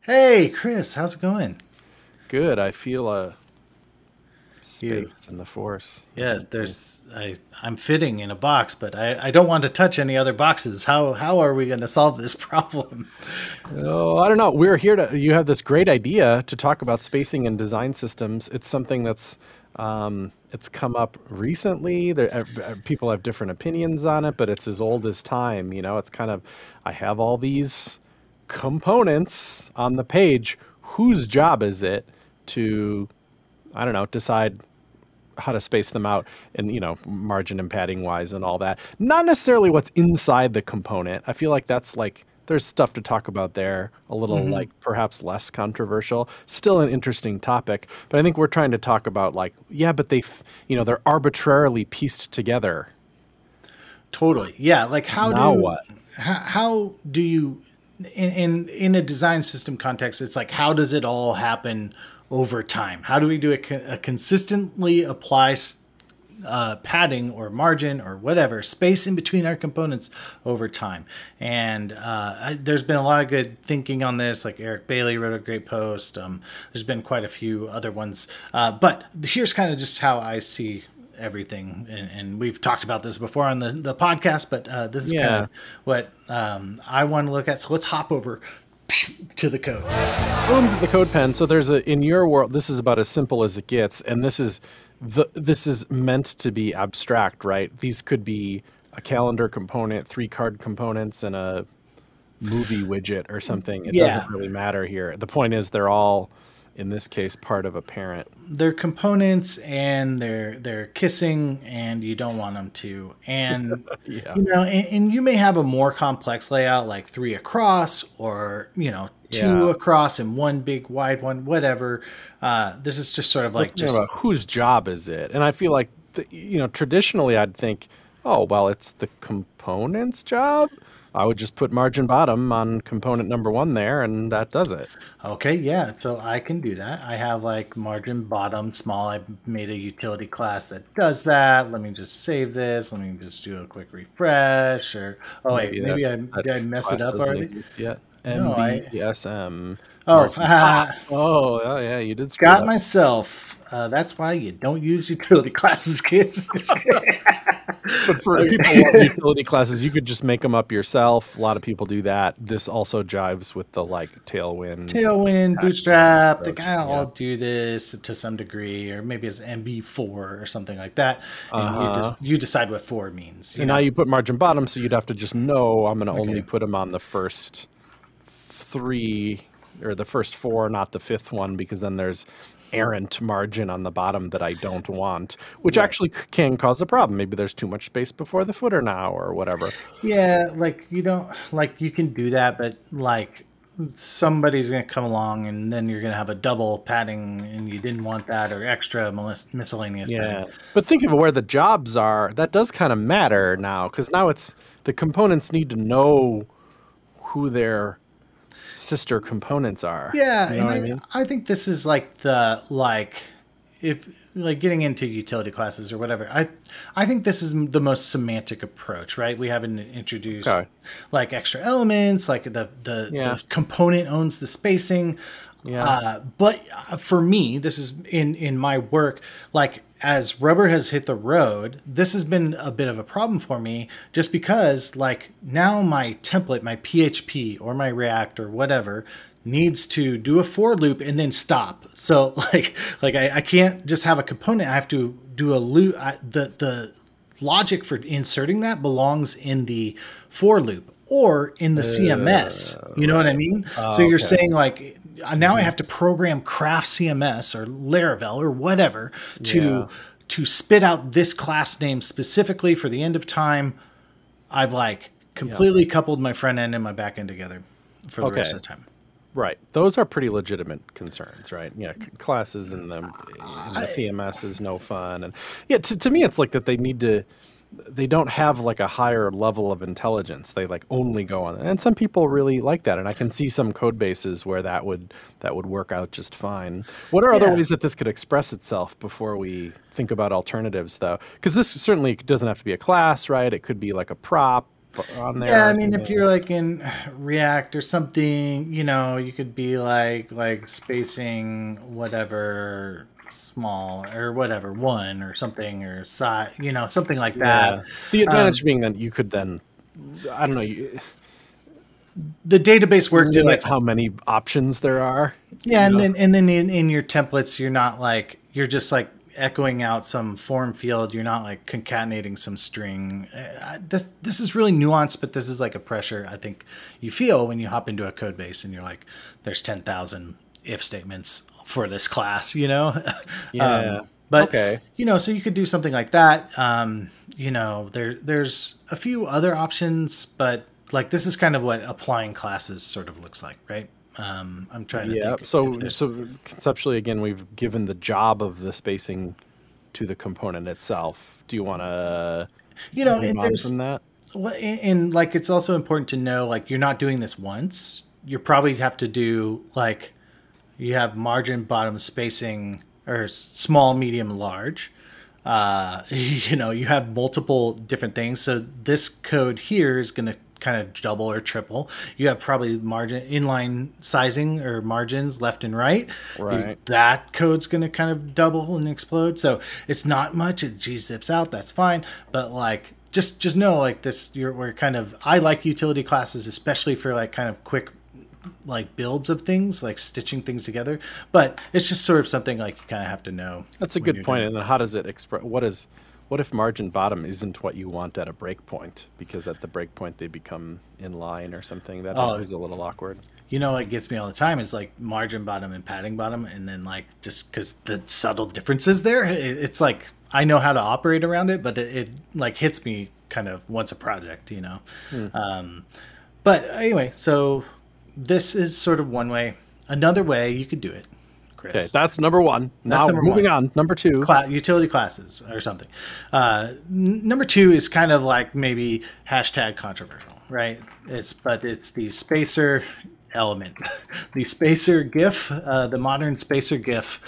Hey, Chris, how's it going? Good. I feel a You, space in the force or yeah, something. I'm fitting in a box, but I don't want to touch any other boxes. How are we going to solve this problem? Oh, I don't know. We're here to, you have this great idea to talk about spacing and design systems. It's something that's, it's come up recently. People have different opinions on it, but it's as old as time. It's kind of, I have all these components on the page. Whose job is it to, I don't know, decide how to space them out and margin and padding wise and all that, not necessarily what's inside the component. I feel like that's like there's stuff to talk about there, a little Hmm. like perhaps less controversial, still an interesting topic, but I think we're trying to talk about like, yeah, but they're arbitrarily pieced together. Totally. Yeah, like Now what? how do you in a design system context, it's like how does it all happen over time? How do we do a consistently apply padding or margin or whatever space in between our components over time? And there's been a lot of good thinking on this. Like Eric Bailey wrote a great post. There's been quite a few other ones, but here's kind of just how I see everything, and we've talked about this before on the podcast, but this is kind of Yeah. what I want to look at. So let's hop over to the code. Boom, the code pen. So there's a in your world, this is about as simple as it gets, and this is meant to be abstract, right? These could be a calendar component, three card components, and a movie widget or something. It doesn't Yeah, really matter here. The point is they're all, in this case, part of a parent. they're components and they're kissing, and you don't want them to. And Yeah. and you may have a more complex layout like three across, or two Yeah. across and one big wide one, whatever. This is just sort of We're like talking just about whose job is it? And I feel like, traditionally I'd think, oh, well, it's the component's job. I would just put margin bottom on component number one there, and that does it. okay, yeah, so I can do that. I have like margin bottom small. I made a utility class that does that. Let me just save this. Let me just do a quick refresh. Or oh wait, Maybe that maybe I that did I mess it class up doesn't already? exist yet. No, I MBSM oh margin pop. Oh, yeah, yeah, you did screw it got up. myself. That's why you don't use utility classes, kids. But for if people want utility classes, you could just make them up yourself. A lot of people do that. This also jives with the like Tailwind Tailwind, packaging Bootstrap, they approach. kind of Yeah. all do this to some degree, or maybe it's MB4 or something like that. And Uh-huh. you decide what four means. And now you put margin bottom, so you'd have to just know I'm going to only Okay. put them on the first three or the first four, not the fifth one, because then there's errant margin on the bottom that I don't want, which Right. actually can cause a problem. Maybe there's too much space before the footer now or whatever. Yeah, like you don't like you can do that, but like somebody's gonna come along and then you're gonna have a double padding and you didn't want that, or extra miscellaneous padding. Yeah. But think of where the jobs are. That does kind of matter now because now it's the components need to know who their sister components are. Yeah, You know and what I mean? I think this is like the like if like getting into utility classes or whatever. I think this is the most semantic approach, right? We haven't introduced Okay. like extra elements, like Yeah. the component owns the spacing. Yeah. But for me, this is in my work, like as rubber has hit the road, this has been a bit of a problem for me just because like now my template, my PHP or my React or whatever needs to do a for loop and then stop. So I can't just have a component. I have to do a loop. The logic for inserting that belongs in the for loop or in the CMS. You know what I Right. mean? So Oh, you're okay. saying like now I Hmm. have to program Craft CMS or Laravel or whatever Yeah. to spit out this class name specifically for the end of time. I've like Yeah. completely coupled my front end and my back end together for the rest Okay. of the time. Right. Those are pretty legitimate concerns, right? Yeah, classes in the CMS is no fun, and yeah, to me, it's like that they need to. They don't have like a higher level of intelligence. They like only go on, and some people really like that, and I can see some code bases where that would work out just fine. What are other Yeah. ways that this could express itself before we think about alternatives, though? Because this certainly doesn't have to be a class, right? It could be like a prop. on Yeah, I there? mean, if you're like in React or something, you could be like spacing whatever small or whatever one or something or size, something like that. Yeah. The Um, advantage being that you could then, I don't know, you the database work to limit like, how many options there are. yeah, and then in your templates, you're just like echoing out some form field. You're not like concatenating some string. This is really nuanced, but this is like a pressure I think you feel when you hop into a code base and you're like, there's 10,000 if statements for this class, Yeah. but Okay. so you could do something like that. There's a few other options, but like this is kind of what applying classes sort of looks like, right? I'm trying to Yeah. think if So there's, so conceptually, again, we've given the job of the spacing to the component itself. Do you want to move and on from there's, that? well, and like it's also important to know like you're not doing this once. You probably have to do like you have margin bottom spacing or small, medium, large. You have multiple different things. So this code here is going to kind of double or triple. You have probably margin inline sizing or margins left and right. Right. That code's going to kind of double and explode. So it's not much. It zips out. That's fine. But like, just know like this, we're kind of, I like utility classes, especially for like kind of quick like builds of things, like stitching things together. But it's just sort of something like you kind of have to know. That's a good point. And then how does it express? What if margin bottom isn't what you want at a breakpoint? Because at the breakpoint they become in line or something. That is a little awkward. What gets me all the time is like margin bottom and padding bottom, and then like just because the subtle differences there, it's like I know how to operate around it, but it like hits me kind of once a project, But anyway, so this is sort of one way. Another way you could do it, Chris. Okay, that's number one. Now moving on. Number two. Utility classes or something. Number two is kind of like maybe hashtag controversial, right? It's the spacer element, the spacer GIF, the modern spacer GIF,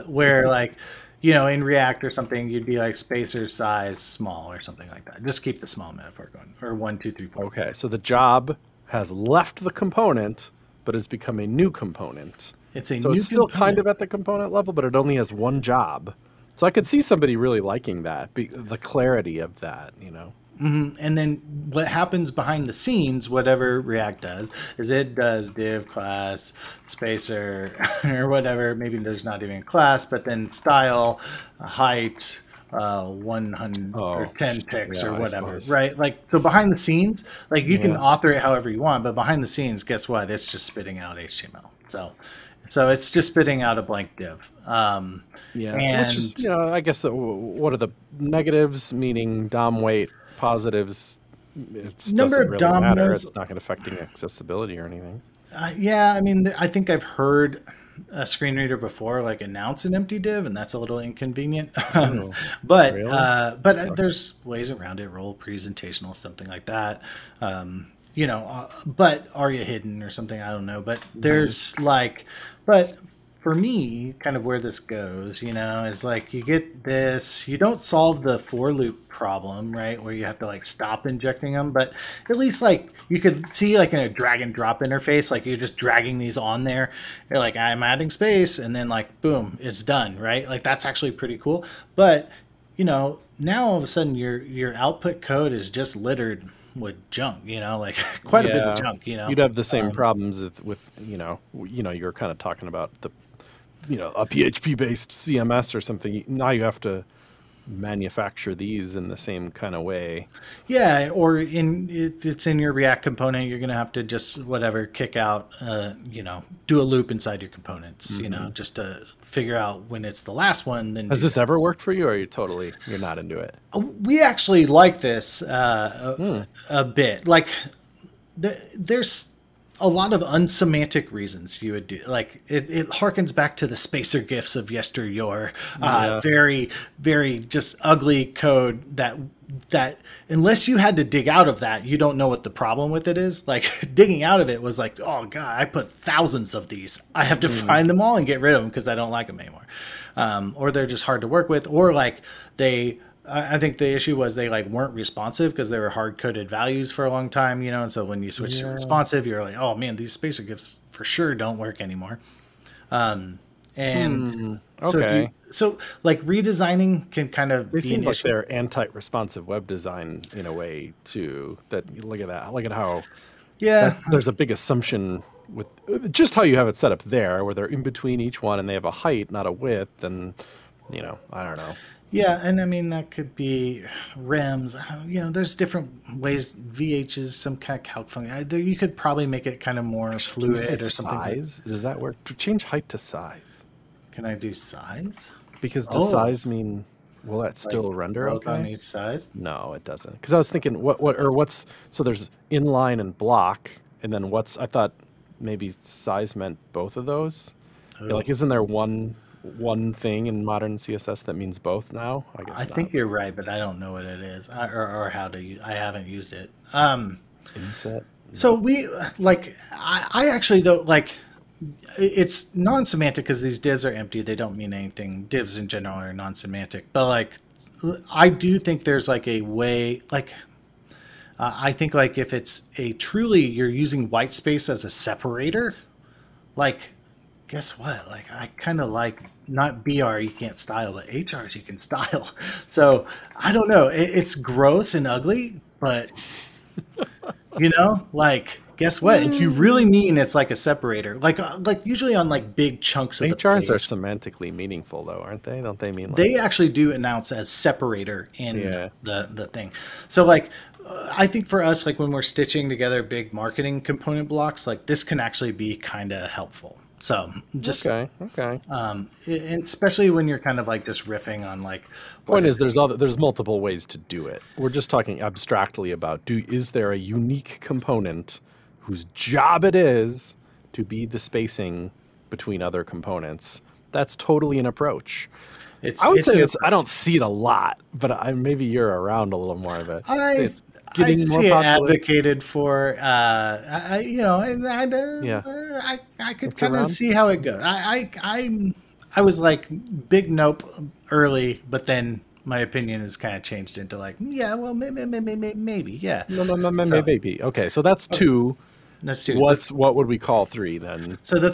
where like, in React or something, you'd be like spacer size small or something like that. Just keep the small metaphor going, or 1, 2, 3, 4. Okay, so the job has left the component, but has become a new component. It's a so new it's still component. kind of at the component level, but it only has one job. So I could see somebody really liking that, the clarity of that, Mm-hmm. And then what happens behind the scenes, whatever React does, is it does div class, spacer, or whatever. Maybe there's not even a class, but then style, height, 100 or 10 pixels or whatever, right? Like, so behind the scenes, like you can author it however you want, but behind the scenes, guess what? It's just spitting out HTML. So it's just spitting out a blank div. And which is, I guess what are the negatives? Meaning DOM weight, positives. Number of DOM nodes. It's not going to affecting accessibility or anything. Yeah, I mean, I think I've heard a screen reader before like announce an empty div, and that's a little inconvenient. But really? There's ways around it. Role presentational, something like that. But ARIA hidden or something, I don't know. But there's but for me, kind of where this goes, is like you get this, you don't solve the for loop problem, right? Where you have to like stop injecting them, but at least like you could see like in a drag and drop interface, like you're just dragging these on there. You're like, I'm adding space, and then like, boom, it's done, right? Like that's actually pretty cool. But, now all of a sudden your output code is just littered with junk, like quite a bit of junk, You'd have the same problems with you're kind of talking about the, a PHP based CMS or something. Now you have to manufacture these in the same kind of way. Yeah, or it's in your React component. You're going to have to just kick out, do a loop inside your components, just to figure out when it's the last one. Then has this ever worked for you, or you're not into it? We actually like this a bit. Like there's a lot of unsemantic reasons you would do, like it harkens back to the spacer gifs of yesteryear. Very, very just ugly code that unless you had to dig out of that, you don't know what the problem with it is. Like digging out of it was like, oh god, I put thousands of these, I have to find them all and get rid of them because I don't like them anymore. Or they're just hard to work with, or like they I think the issue was they like weren't responsive because they were hard coded values for a long time, you know. And so when you switch to Yeah. responsive, you're like, oh man, these spacer gifts for sure don't work anymore. Um, and Hmm. so do you, Okay. so like redesigning can kind of They be seem an like issue. they're anti-responsive web design in a way too. That look at that. Look at how Yeah, that there's a big assumption with just how you have it set up there, where they're in between each one and they have a height, not a width. And I don't know. yeah, and I mean that could be REMs. You know, there's different ways. VHs, some kind of calc function. You could probably make it kind of more Can you say fluid or something. size? Does that work? Change height to size. Can I do size? Because does Oh, size mean will that like still render both on okay? each side. No, it doesn't. Because I was thinking, what's so there's inline and block, and then what's I thought maybe size meant both of those. Yeah, Oh, like, isn't there one thing in modern CSS that means both now? I I guess not. think you're right, but I don't know what it is or how to use. I haven't used it. Inset? So No. we like I actually though like it's non-semantic because these divs are empty. They don't mean anything. Divs in general are non-semantic, but like I do think there's like a way like I think like if it's a truly you're using white space as a separator, like guess what? Like I kind of like not BR you can't style, but HRs you can style. So I don't know. It's gross and ugly, but you know, like guess what? If you really mean it's like a separator, like usually on like big chunks of the HRs are page, semantically meaningful, though, aren't they? Don't they mean like they actually do announce as separator in yeah? the thing. So like I think for us, like when we're stitching together big marketing component blocks, like this can actually be kind of helpful. So just Okay, okay. and especially when you're kind of like just riffing on like what Point is is, there's multiple ways to do it. We're just talking abstractly about is there a unique component whose job it is to be the spacing between other components? That's totally an approach. I would it's say an I don't see it a lot, but maybe you're around a little more of it. I It's I getting more see it popular. advocated for. You know, Yeah, I could it's kind of around. see how it goes. I was like big nope early, but then my opinion has kind of changed into like yeah, well maybe yeah. No, no, no, So maybe. Okay, so that's two. let's do What would we call three then? so the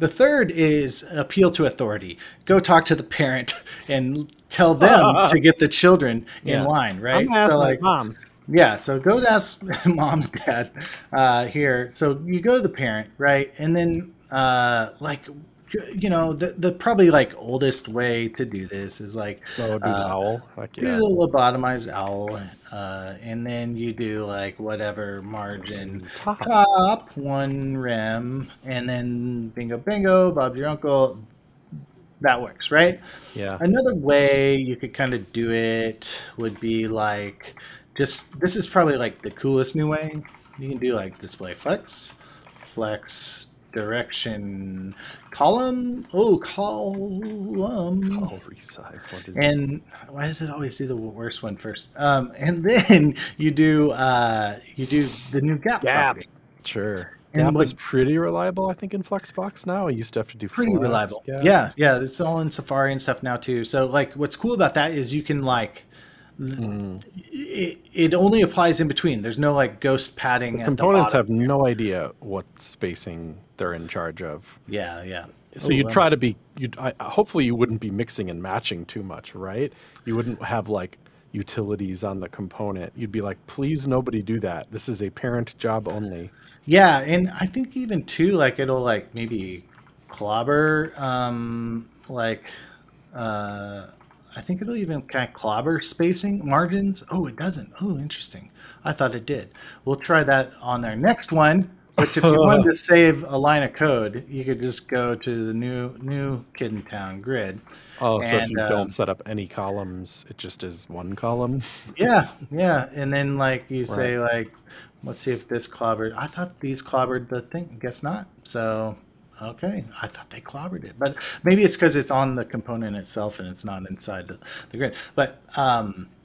third is appeal to authority. Go talk to the parent and tell them to get the children in Yeah, line, I'm right? gonna So ask my like mom. yeah, so go to ask mom, dad here. So you go to the parent, right? And then, like, you know, the probably like oldest way to do this is like Oh, do the owl. Heck do yeah. the lobotomized owl, and then you do like whatever margin Top. top, one rem, and then bingo, bingo, Bob's your uncle. That works, right? Yeah. Another way you could kind of do it would be like just this is probably like the coolest new way. You can do like display flex, flex direction column. Oh, column. Call resize. What is it? And why does it always do the worst one first? And then you do the new gap Gap. property. Sure. And Gap what is pretty reliable, I think, in Flexbox now. I used to have to do pretty flex reliable. gap. Yeah, yeah, it's all in Safari and stuff now too. So like what's cool about that is you can like Mm. it only applies in between. There's no like ghost padding at the Components bottom. have no idea what spacing they're in charge of. Yeah, yeah. So you try to be, hopefully you wouldn't be mixing and matching too much, right? You wouldn't have like utilities on the component. You'd be like, please nobody do that. This is a parent job only. Yeah, and I think even too, like it'll like maybe clobber, like I think it'll even kind of clobber spacing margins. Oh, it doesn't. Oh, interesting. I thought it did. We'll try that on our next one. Which, if you wanted to save a line of code, you could just go to the new Kid in Town grid, Oh, so if and you don't set up any columns, it just is one column. yeah, yeah, and then like you Right. say like, let's see if this clobbered. I thought these clobbered the thing. Guess not. So okay, I thought they clobbered it, but maybe it's because it's on the component itself and it's not inside the grid. But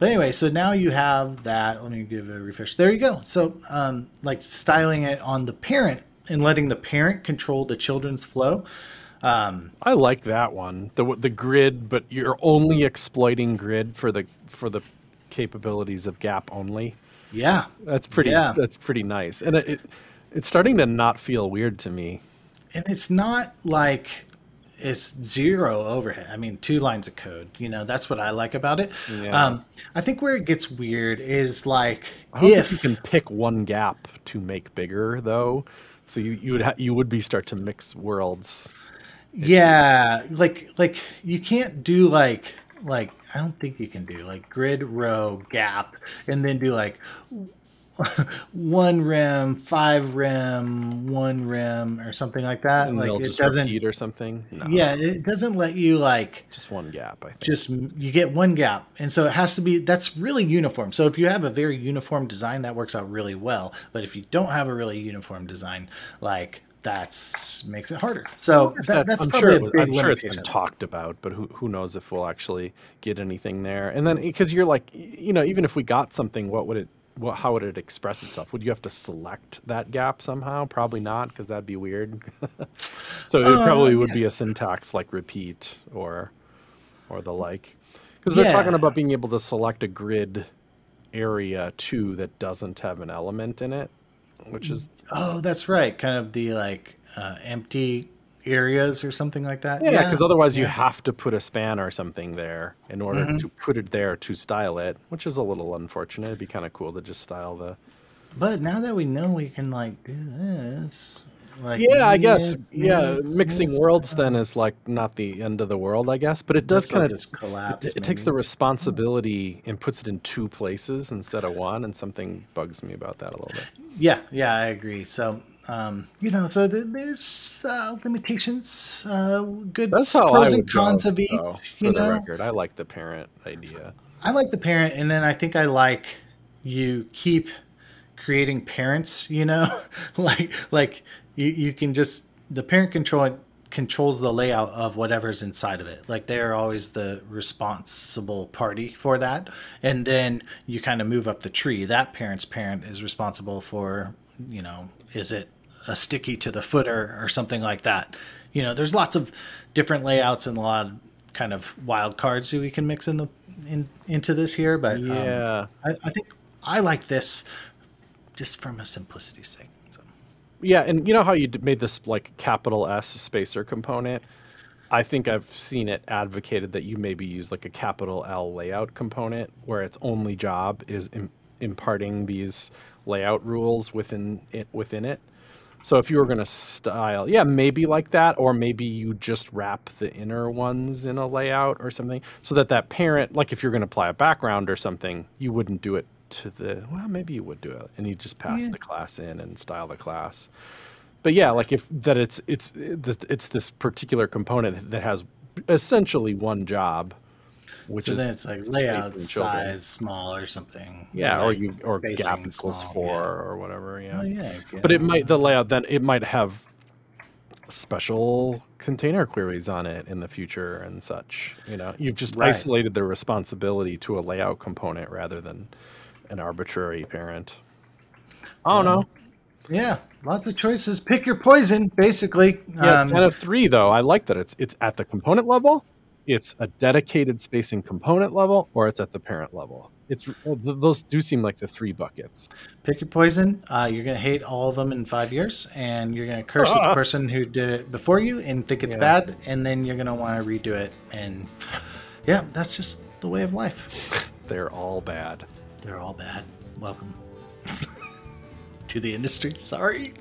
anyway, so now you have that. Let me give it a refresh. There you go. So like styling it on the parent and letting the parent control the children's flow. I like that one. The grid, but you're only exploiting grid for the capabilities of gap only. Yeah, That's pretty. yeah. That's pretty nice, and it's starting to not feel weird to me. And it's not like it's zero overhead. I mean, 2 lines of code. That's what I like about it. Yeah. I think where it gets weird is like I don't think if you can pick one gap to make bigger though, so you would be start to mix worlds. yeah, like you can't do like I don't think you can do like grid row gap and then do like 1 rem, 5 rem, 1 rem or something like that. And Like they'll it just doesn't. repeat or something. No, Yeah, it doesn't let you like just one gap. I think. just you get one gap, and so it has to be that's really uniform. So if you have a very uniform design, that works out really well. But if you don't have a really uniform design, like that's makes it harder. So that's I'm probably sure a big I'm sure it's been limitation. talked about, but who knows if we'll actually get anything there? And then because you're like, even if we got something, how would it express itself? Would you have to select that gap somehow? Probably not, because that'd be weird. So it probably would Yeah, be a syntax like repeat or the like. Because they're talking yeah. about being able to select a grid area too that doesn't have an element in it, which is Oh, that's right. Kind of the like empty areas or something like that. yeah, Yeah, because otherwise you yeah. have to put a span or something there in order Hmm. to put it there to style it, which is a little unfortunate. It'd be kind of cool to just style the. But now that we know we can like do this, like Yeah, I guess. Yeah, mid mixing worlds then is like not the end of the world, I guess, but it does this will kind of just collapse it takes the maybe. responsibility and puts it in 2 places instead of one, and something bugs me about that a little bit. Yeah, yeah, I agree. So, so there's limitations, good That's how I pros and would go, cons of though, each. for the record. I like the parent idea. I like the parent, and then I think I like you keep creating parents. like you can just the parent controls the layout of whatever's inside of it. Like they're always the responsible party for that, and then you kind of move up the tree. That parent's parent is responsible for is it a sticky to the footer or something like that. There's lots of different layouts and a lot of kind of wild cards that we can mix into this here, but Yeah. I think I like this just from a simplicity sake. So. Yeah, and you know how you made this like capital S spacer component? I think I've seen it advocated that you maybe use like a capital L layout component where its only job is imparting these layout rules within it. So if you were going to style, yeah, maybe like that, or maybe you just wrap the inner ones in a layout or something so that parent, like if you're going to apply a background or something, you wouldn't do it well, maybe you would do it and you just pass Yeah. the class in and style the class. But yeah, like if that it's this particular component that has essentially one job, which So is then it's like layout spacing children. size small or something. Yeah, Like or gap spacing equals small. 4 Yeah. or whatever. Oh Yeah, yeah. but the layout then it might have special container queries on it in the future and such. You've just Right. isolated the responsibility to a layout component rather than an arbitrary parent. I don't know. Yeah. Lots of choices. Pick your poison, basically. Yeah, it's kind of 3 though. I like that it's at the component level, it's a dedicated spacing component level, or it's at the parent level. Those do seem like the 3 buckets. Pick your poison. You're gonna hate all of them in 5 years, and you're gonna curse at the person who did it before you and think it's Yeah. bad, and then you're gonna want to redo it. And yeah, that's just the way of life. They're all bad. They're all bad. Welcome to the industry. Sorry.